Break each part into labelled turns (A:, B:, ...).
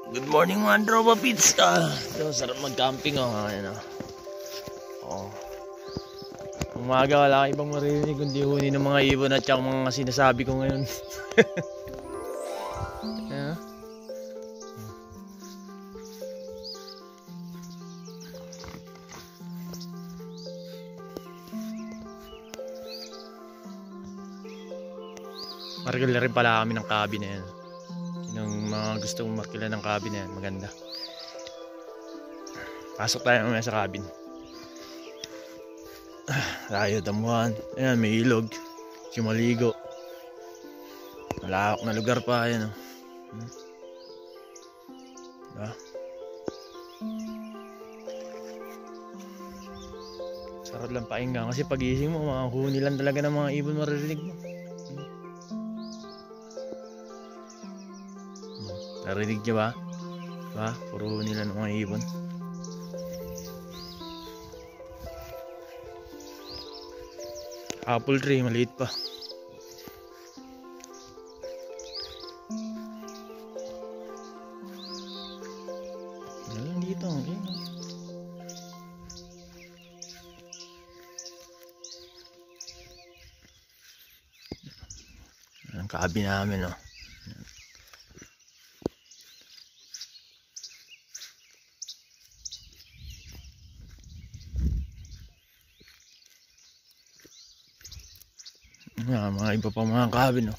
A: Good morning mga tropa pits. Ito, sarap mag-camping ayan oh. Umaga wala kang ibang marinig kundi huni ng mga ibon at saka mga sinasabi ko ngayon. Ayan. Markila rin pala kami ng cabin na yan. Yung mga gusto mong markila ng cabin na yan, maganda. Pasok tayo mamaya sa cabin. Tayo damuhan. Ayan, may ilog. Simaligo. Malawak na lugar pa. Ayan. Diba? Sarap lang painggan kasi pagising mo, mga huni lang talaga ng mga ibon maririnig mo. Narinig niyo ba? Diba? Puro nila ng mga ibon. Apple tree, maliit pa. Yan dito. Okay. Ang cabin namin, no? Mga iba pa mga cabin, no?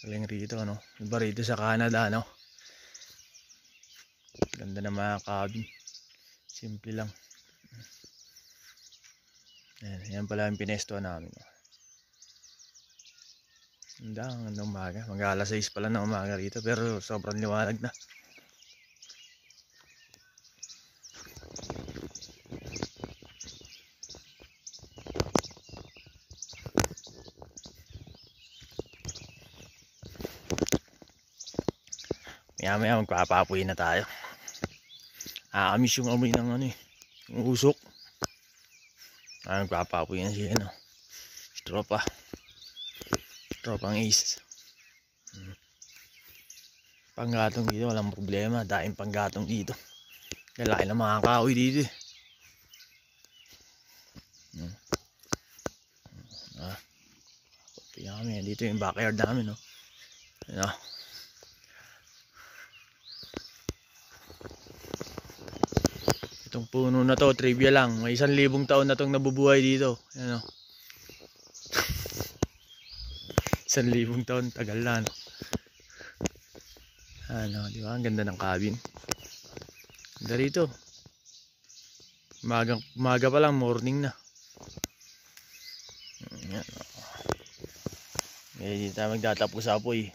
A: Galing rito, no? Iba rito sa Canada, no? Ganda na mga cabin. Simple lang. Yan pala yung pinesto namin, no? Hanggang umaga. Mag-alas 6 pala ng umaga rito, pero sobrang liwanag na. Maya magpapapoy na tayo. Amiss yung amoy ng ano yung usok. Magpapapoy na siya, no? Tropang ace. Panggatong dito walang problema. Daing panggatong dito. Lalaki na mga kahoy dito, dito yung backyard namin, no? Ayan, itong puno na to, trivia lang, may 1,000 taon na tong nabubuhay dito. Ayan, 1,000 taon, tagal na, no? Di ba? Ang ganda ng cabin. Ganda rito. Umaga pa lang, morning na. Ayan, dito tayo magtatapos sa apoy.